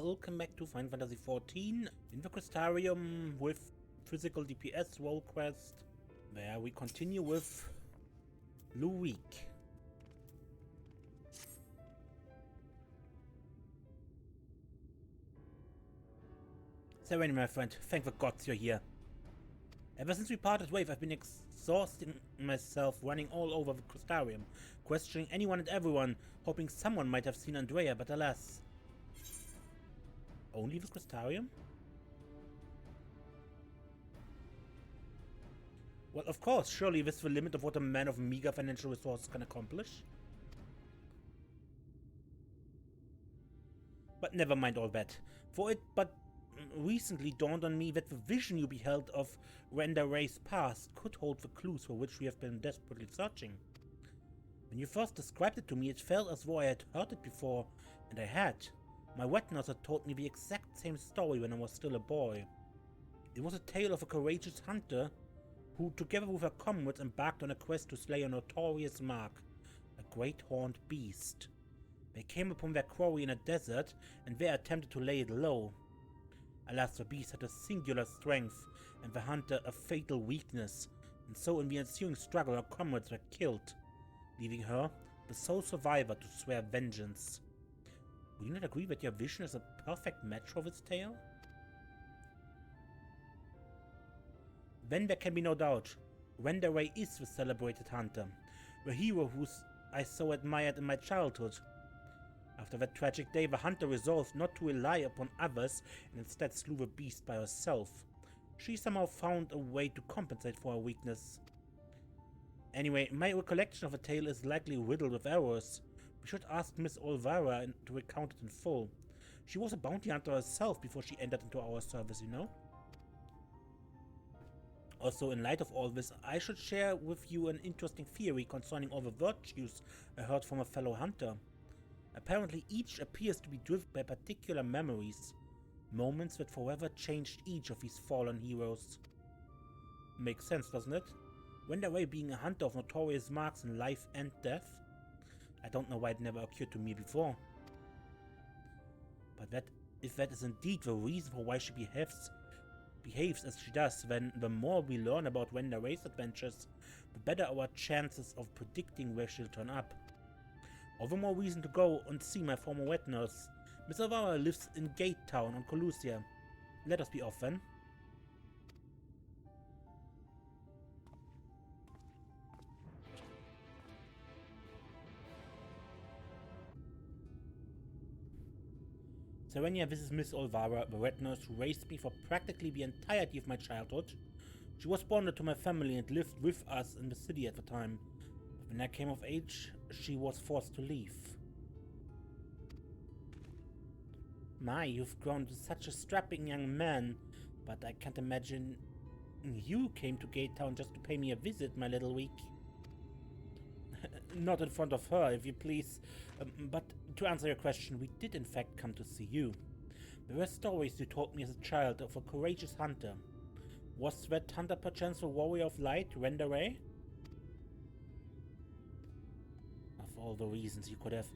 Welcome back to Final Fantasy XIV in the Crystarium with Phys.DPS Rolequest, where we continue with Lou Reeq. Serene, my friend, thank the gods you're here. Ever since we parted ways, I've been exhausting myself running all over the Crystarium, questioning anyone and everyone, hoping someone might have seen Andreia, but alas. Only the Crystarium? Well, of course, surely this is the limit of what a man of meager financial resources can accomplish. But never mind all that, for it but recently dawned on me that the vision you beheld of Renda Rey's past could hold the clues for which we have been desperately searching. When you first described it to me, it felt as though I had heard it before, and I had. My wet nurse had told me the exact same story when I was still a boy. It was a tale of a courageous hunter who, together with her comrades, embarked on a quest to slay a notorious mark, a great horned beast. They came upon their quarry in a desert and there attempted to lay it low. Alas, the beast had a singular strength and the hunter a fatal weakness, and so in the ensuing struggle her comrades were killed, leaving her, the sole survivor, to swear vengeance. Would you not agree that your vision is a perfect match for this tale? Then there can be no doubt. Renda Rey is the celebrated hunter, the hero who I so admired in my childhood. After that tragic day, the hunter resolved not to rely upon others and instead slew the beast by herself. She somehow found a way to compensate for her weakness. Anyway, my recollection of the tale is likely riddled with errors. We should ask Miss Olvara to recount it in full. She was a bounty hunter herself before she entered into our service, you know? Also, in light of all this, I should share with you an interesting theory concerning all the virtues I heard from a fellow hunter. Apparently, each appears to be driven by particular memories, moments that forever changed each of these fallen heroes. Makes sense, doesn't it? Renda Rey being a hunter of notorious marks in life and death? I don't know why it never occurred to me before. But if that is indeed the reason for why she behaves as she does, then the more we learn about Renda Rey's adventures, the better our chances of predicting where she'll turn up. All the more reason to go and see my former wet nurse. Miss Olvara lives in Gate Town on Colusia. Let us be off then. Serenia, this is Miss Olvara, the wet nurse who raised me for practically the entirety of my childhood. She was bonded to my family and lived with us in the city at the time. But when I came of age, she was forced to leave. My, you've grown to such a strapping young man, but I can't imagine you came to Gate Town just to pay me a visit, my little Reeq. Not in front of her, if you please. But to answer your question, we did in fact come to see you. There were stories you told me as a child of a courageous hunter. Was that hunter perchance the warrior of light, Renda Rey? Of all the reasons you could have.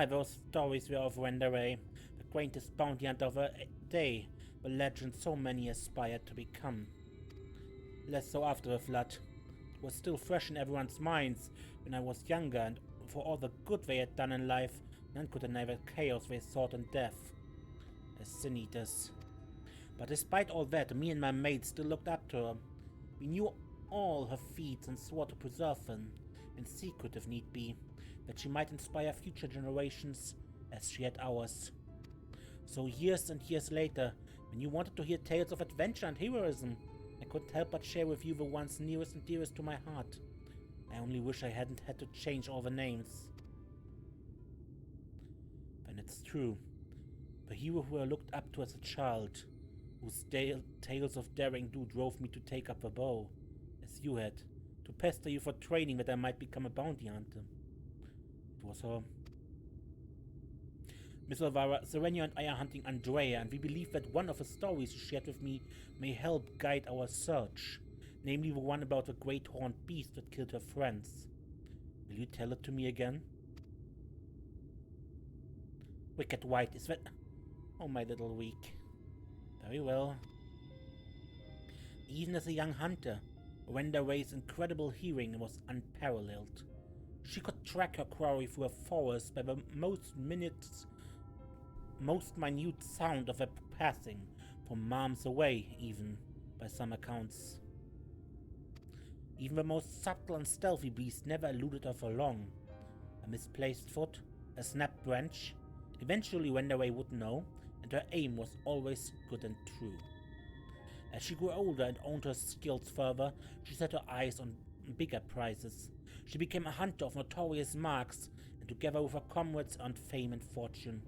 Those stories were of Renda Rey, the greatest bounty hunter of her day, the legend so many aspired to become. Less so after the flood. It was still fresh in everyone's minds when I was younger, and for all the good they had done in life, none could deny the chaos they sought in death. As sin eaters. But despite all that, me and my maid still looked up to her. We knew all her feats and swore to preserve them, in secret if need be, that she might inspire future generations as she had ours. So years and years later, when you wanted to hear tales of adventure and heroism, I couldn't help but share with you the ones nearest and dearest to my heart. I only wish I hadn't had to change all the names. Then it's true. The hero who I looked up to as a child, whose tales of daring do drove me to take up the bow, as you had, to pester you for training that I might become a bounty hunter. It was her. Miss Olvara, Serenia and I are hunting Andreia, and we believe that one of the stories she shared with me may help guide our search, namely the one about the great horned beast that killed her friends. Will you tell it to me again? Wicked White, is that... Oh, my little Reeq. Very well. Even as a young hunter, Renda Rey's incredible hearing was unparalleled. She could track her quarry through a forest by the most minute sound of a passing, from miles away even, by some accounts. Even the most subtle and stealthy beast never eluded her for long. A misplaced foot, a snapped branch. Eventually Renda Rey would know, and her aim was always good and true. As she grew older and owned her skills further, she set her eyes on bigger prizes. She became a hunter of notorious marks, and together with her comrades earned fame and fortune.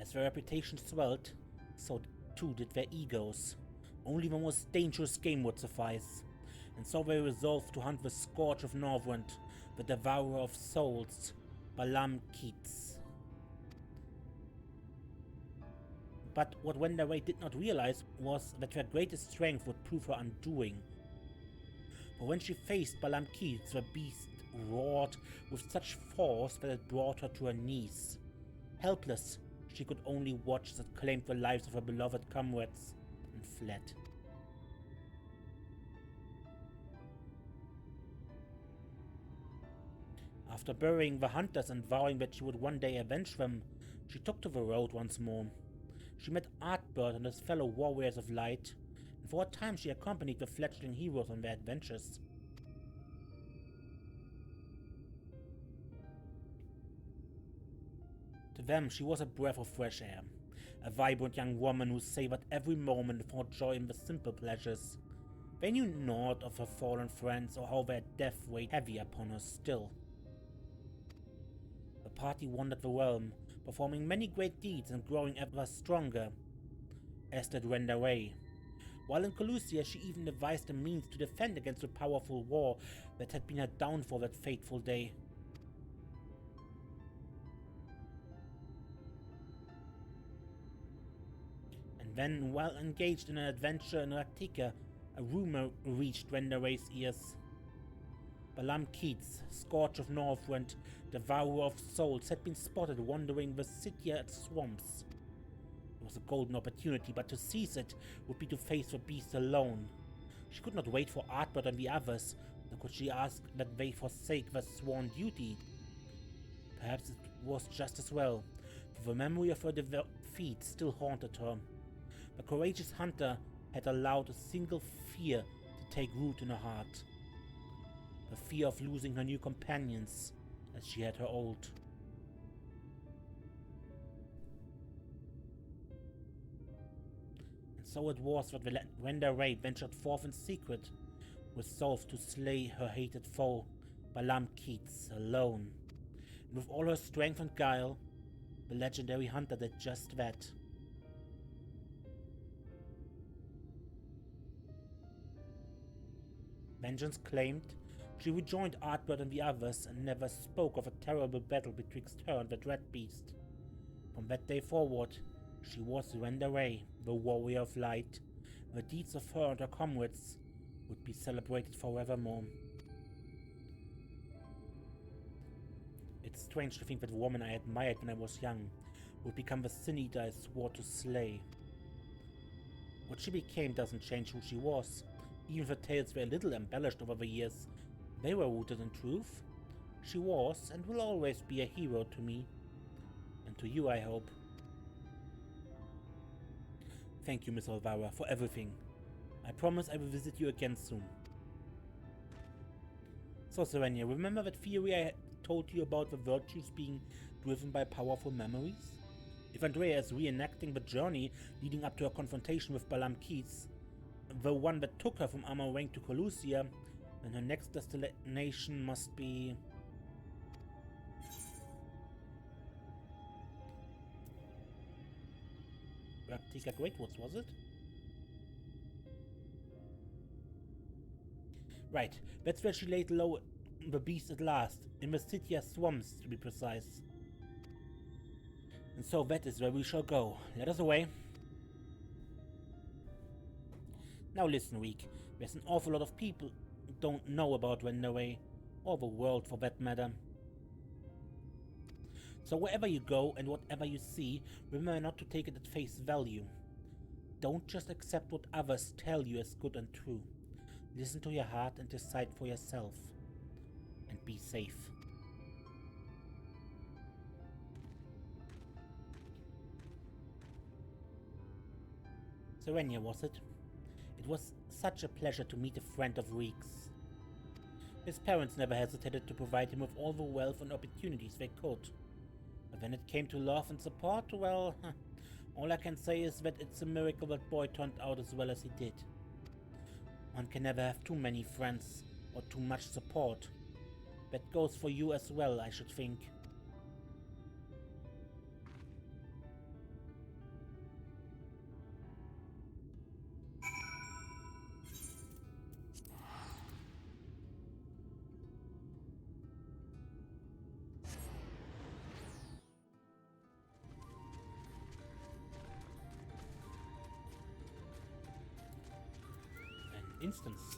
As their reputation swelled, so too did their egos. Only the most dangerous game would suffice, and so they resolved to hunt the Scourge of Northrend, the Devourer of Souls, Balam Keats. But what Renda Rey did not realize was that her greatest strength would prove her undoing. For when she faced Balam Keats, the beast roared with such force that it brought her to her knees. Helpless, she could only watch as it claimed the lives of her beloved comrades and fled. After burying the hunters and vowing that she would one day avenge them, she took to the road once more. She met Artbert and his fellow warriors of light, and for a time she accompanied the fledgling heroes on their adventures. To them she was a breath of fresh air, a vibrant young woman who savored every moment and found joy in the simple pleasures. They knew naught of her fallen friends or how their death weighed heavy upon her still. The party wandered the realm, performing many great deeds and growing ever stronger, as did Renda Rey. While in Colusia, she even devised a means to defend against the powerful war that had been her downfall that fateful day. And then, while engaged in an adventure in Raktika, a rumor reached Renda Rey's ears. Balam Keats, Scourge of Northrend, Devourer of Souls, had been spotted wandering the Scythia swamps. It was a golden opportunity, but to seize it would be to face the beast alone. She could not wait for Artbert and the others, nor could she ask that they forsake their sworn duty. Perhaps it was just as well, for the memory of her defeat still haunted her. The courageous hunter had allowed a single fear to take root in her heart. The fear of losing her new companions, as she had her old. And so it was that Renda Rey ventured forth in secret, resolved to slay her hated foe, Balam Keats, alone. And with all her strength and guile, the legendary hunter did just that. Vengeance claimed, she rejoined Artbert and the others and never spoke of a terrible battle betwixt her and the dread beast. From that day forward, she was Renda Rey, the warrior of light. The deeds of her and her comrades would be celebrated forevermore. It's strange to think that the woman I admired when I was young would become the sin eater I swore to slay. What she became doesn't change who she was. Even if the tales were a little embellished over the years, they were rooted in truth. She was and will always be a hero to me. And to you, I hope. Thank you, Miss Alvara, for everything. I promise I will visit you again soon. So, Serenia, remember that theory I told you about the virtues being driven by powerful memories? If Andreia is reenacting the journey leading up to her confrontation with Balam Keats, the one that took her from Amarang to Colusia, then her next destination must be... Raktika Greatwoods, was it? Right, that's where she laid low the beast at last, in the Scythia swamps to be precise. And so that is where we shall go. Let us away. Now listen, Reeq, there's an awful lot of people who don't know about Renda Rey. or the world for that matter. So wherever you go and whatever you see, remember not to take it at face value. Don't just accept what others tell you as good and true. Listen to your heart and decide for yourself. And be safe. Serenia, was it? It was such a pleasure to meet a friend of Reeq's. His parents never hesitated to provide him with all the wealth and opportunities they could. But when it came to love and support, well, all I can say is that it's a miracle that boy turned out as well as he did. One can never have too many friends or too much support. That goes for you as well, I should think. Instance.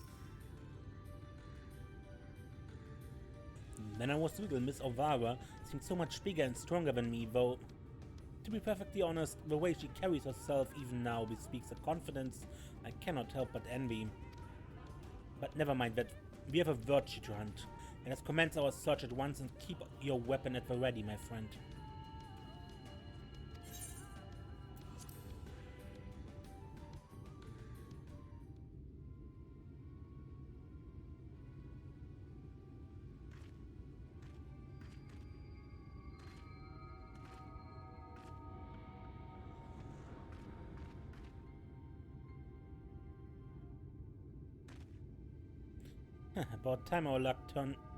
When I was little, Miss Ovara seemed so much bigger and stronger than me, though, to be perfectly honest, the way she carries herself even now bespeaks a confidence I cannot help but envy. But never mind that, we have a virtue to hunt, and let's commence our search at once and keep your weapon at the ready, my friend. About time our luck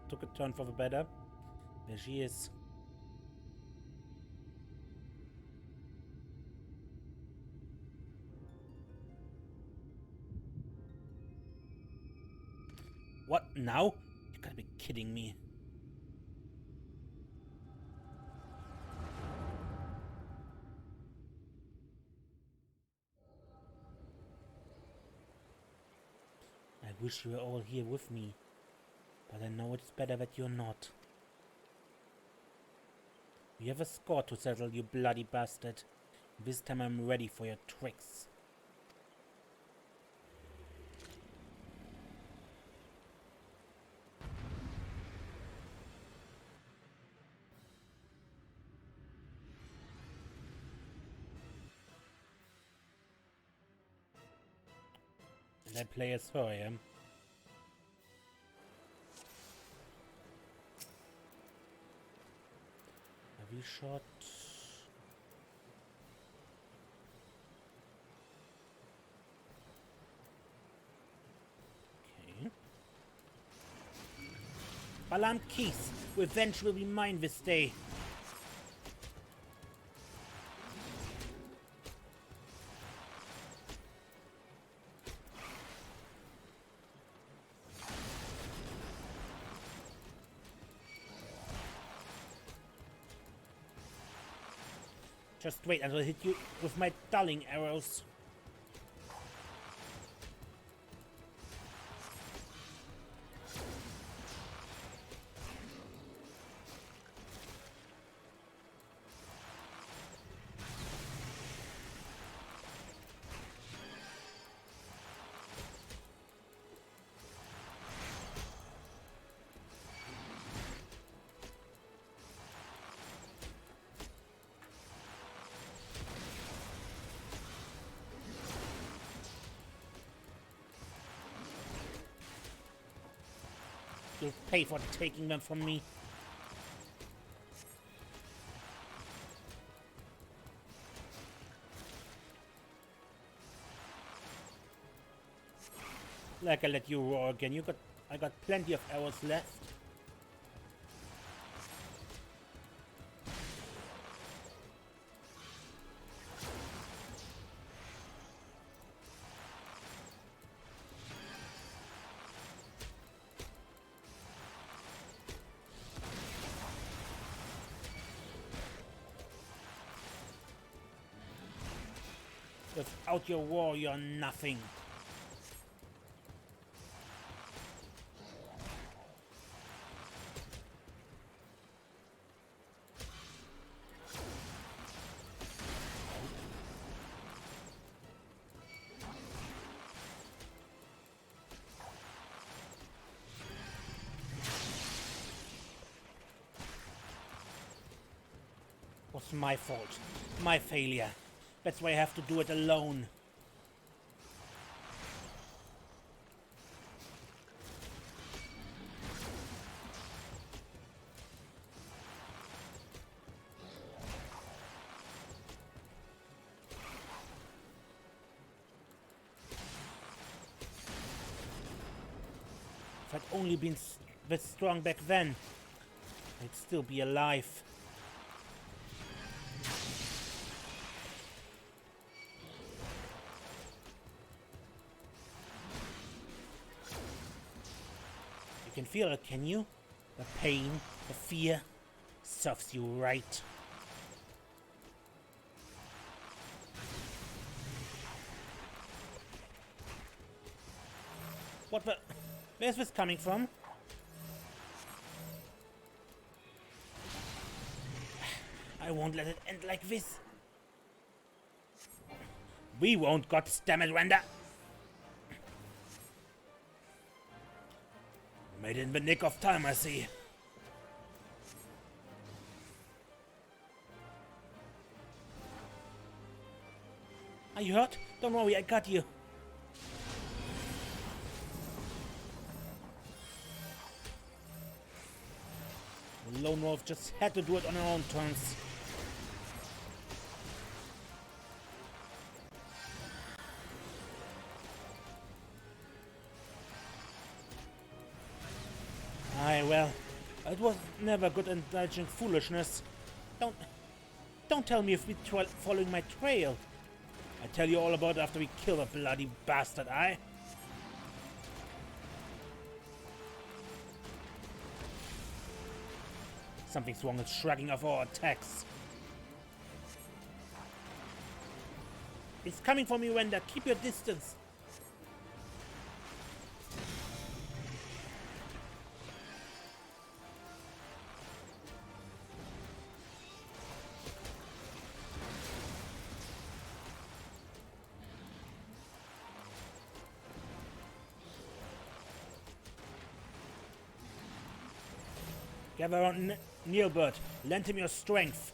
took a turn for the better. There she is. What, now? You gotta be kidding me. I wish you were all here with me. But I know it's better that you're not. You have a score to settle, you bloody bastard. This time I'm ready for your tricks. And I play as her, yeah? Heavy shot. Okay. Balan Keith, revenge will be mine this day. Just wait until I hit you with my dulling arrows. You'll pay for taking them from me. Like I let you roar again. I got plenty of arrows left. Without your war, you're nothing. was my fault. My failure. That's why I have to do it alone. If I'd only been this strong back then, I'd still be alive. You can feel it, can you? The pain, the fear, serves you right. What the? Where's this coming from? I won't let it end like this. We won't, goddammit, Renda! Made it in the nick of time, I see. Are you hurt? Don't worry, I got you. Lone Wolf just had to do it on her own terms. Aye, well, it was never good indulging foolishness. Don't tell me if we're following my trail. I tell you all about it after we kill the bloody bastard, aye? Something's wrong with shrugging off our attacks. It's coming from you, Renda. Keep your distance. Gather around Neilbert. Lend him your strength.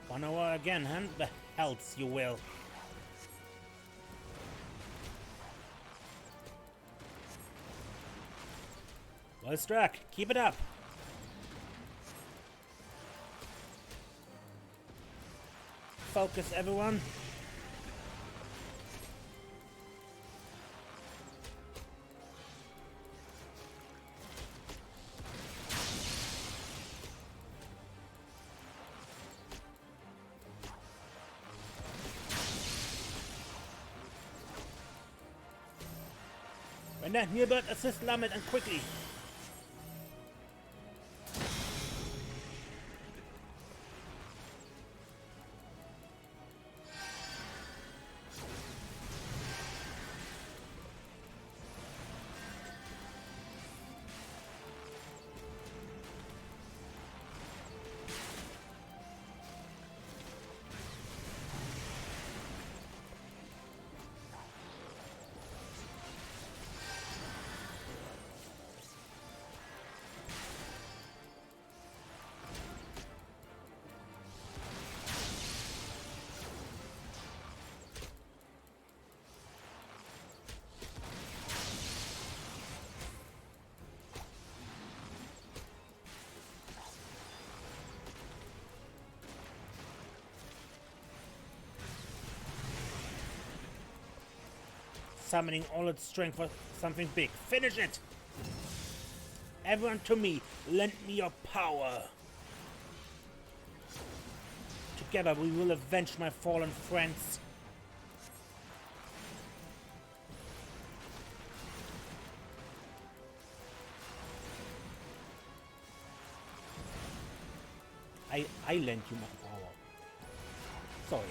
One hour again, huh? The hells you will. Well struck. Keep it up. Focus, everyone. And then Neilbert, assist Lamed, and quickly. Summoning all its strength for something big. Finish it! Everyone to me, lend me your power. Together we will avenge my fallen friends. I lend you my power. Sorry.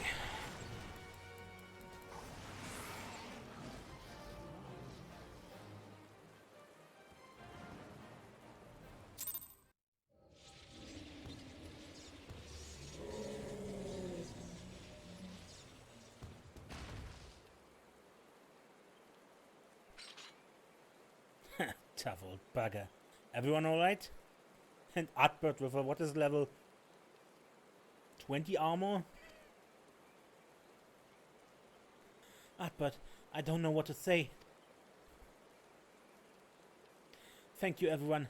Tough old bugger. Everyone alright? And Adbert with a, what is level 20 armor? Adbert, I don't know what to say. Thank you, everyone.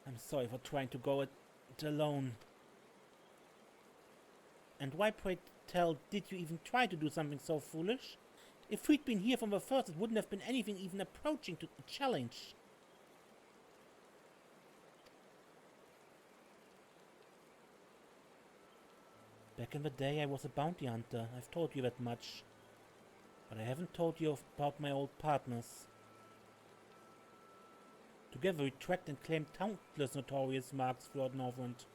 I'm sorry for trying to go it alone. And why, pray tell, did you even try to do something so foolish? If we'd been here from the first, it wouldn't have been anything even approaching to a challenge. Back in the day, I was a bounty hunter. I've told you that much. But I haven't told you about my old partners. Together we tracked and claimed countless notorious marks throughout Northrend.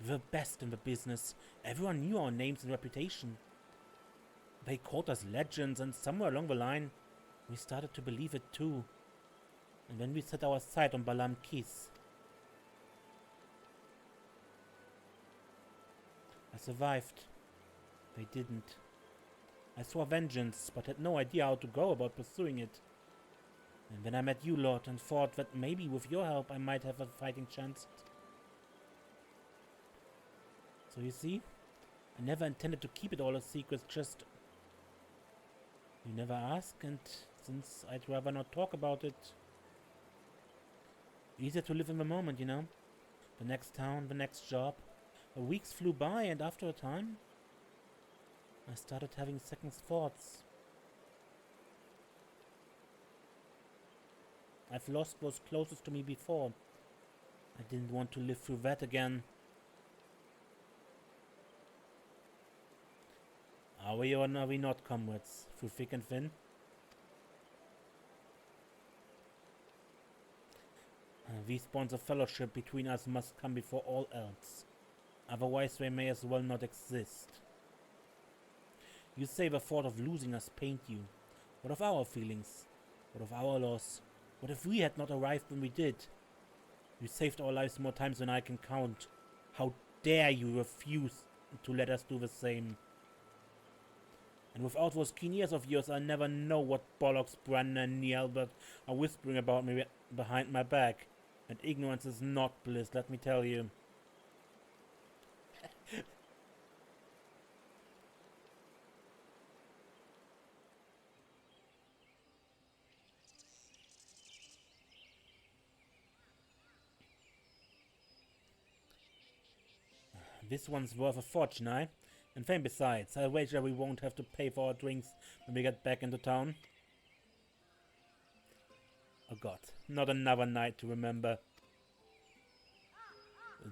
We were the best in the business. Everyone knew our names and reputation. They called us legends, and somewhere along the line, we started to believe it too. And then we set our sight on Balam Keys. I survived. They didn't. I swore vengeance, but had no idea how to go about pursuing it. And then I met you, Lord, and thought that maybe with your help I might have a fighting chance. So you see, I never intended to keep it all a secret, just... You never ask, and since I'd rather not talk about it... Easier to live in the moment, you know? The next town, the next job. The weeks flew by, and after a time, I started having second thoughts. I've lost those closest to me before. I didn't want to live through that again. Are we or are we not, comrades? Through thick and thin? These bonds of fellowship between us must come before all else. Otherwise they may as well not exist. You say the thought of losing us pained you. What of our feelings? What of our loss? What if we had not arrived when we did? You saved our lives more times than I can count. How dare you refuse to let us do the same? And without those keen ears of yours, I'll never know what bollocks Brandon and Nielbert are whispering about me behind my back. And ignorance is not bliss, let me tell you. This one's worth a fortune, eh? And fame besides. I wager we won't have to pay for our drinks when we get back into town. Oh god, not another night to remember.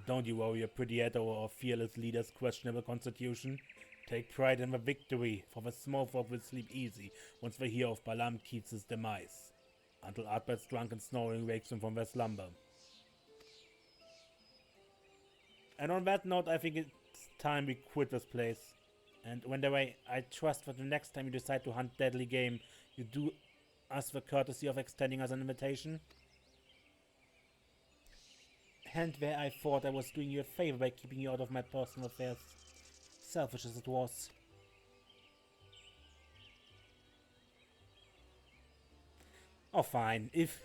Don't you worry your pretty head over our fearless leader's questionable constitution. Take pride in the victory, for the small folk will sleep easy once they hear of Balam Keats' demise. Until Adbert's drunken snoring wakes them from their slumber. And on that note, I think it's time we quit this place. And Renda Rey, I trust that the next time you decide to hunt deadly game, you do us the courtesy of extending us an invitation. And where I thought I was doing you a favor by keeping you out of my personal affairs. Selfish as it was. Oh fine, if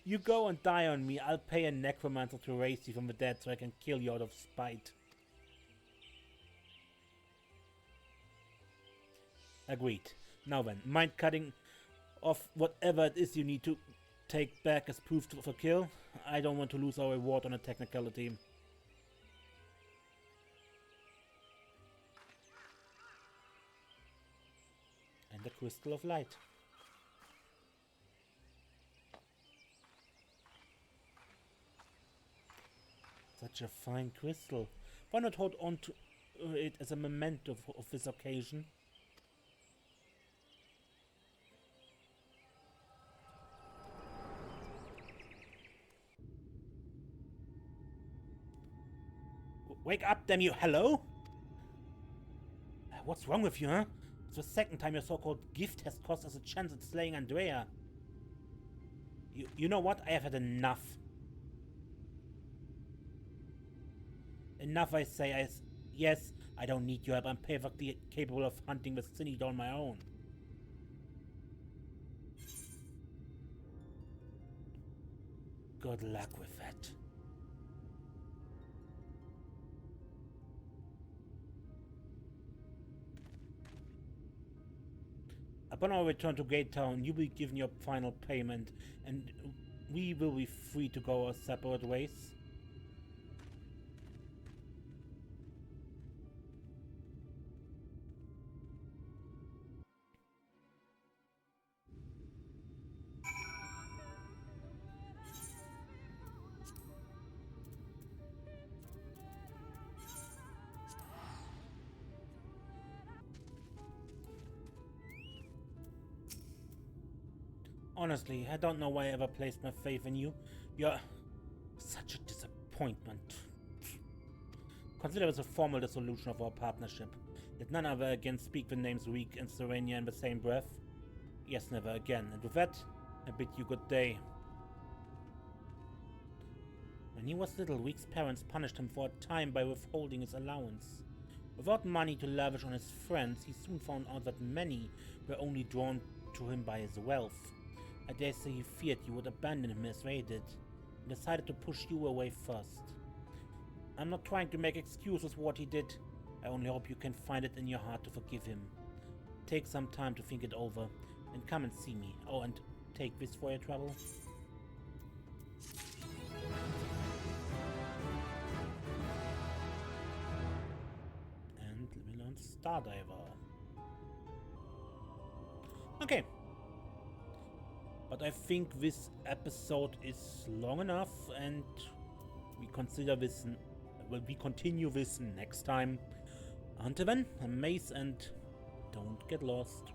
you go and die on me, I'll pay a necromancer to raise you from the dead so I can kill you out of spite. Agreed. Now then, mind cutting off whatever it is you need to take back as proof for kill. I don't want to lose our reward on a technicality. And the crystal of light. Such a fine crystal. Why not hold on to it as a memento of this occasion? Wake up, damn you! Hello? What's wrong with you, huh? It's the second time your so-called gift has cost us a chance at slaying Andreia. You know what? I have had enough. Enough, I say. Yes, I don't need your help. I'm perfectly capable of hunting the Cynic on my own. Good luck with that. Upon our return to Gate Town, you will be given your final payment, and we will be free to go our separate ways. Honestly, I don't know why I ever placed my faith in you. You're such a disappointment. Consider this a formal dissolution of our partnership. Let none other again speak the names Reeq and Serenia in the same breath. Yes, never again. And with that, I bid you good day. When he was little, Reeq's parents punished him for a time by withholding his allowance. Without money to lavish on his friends, he soon found out that many were only drawn to him by his wealth. I dare say he feared you would abandon him as they did, and decided to push you away first. I'm not trying to make excuses for what he did. I only hope you can find it in your heart to forgive him. Take some time to think it over, and come and see me. Oh, and take this for your trouble. And we learn Stardiver. Okay. But I think this episode is long enough, and we consider this. Well, we continue this next time. Until then, amaze and don't get lost.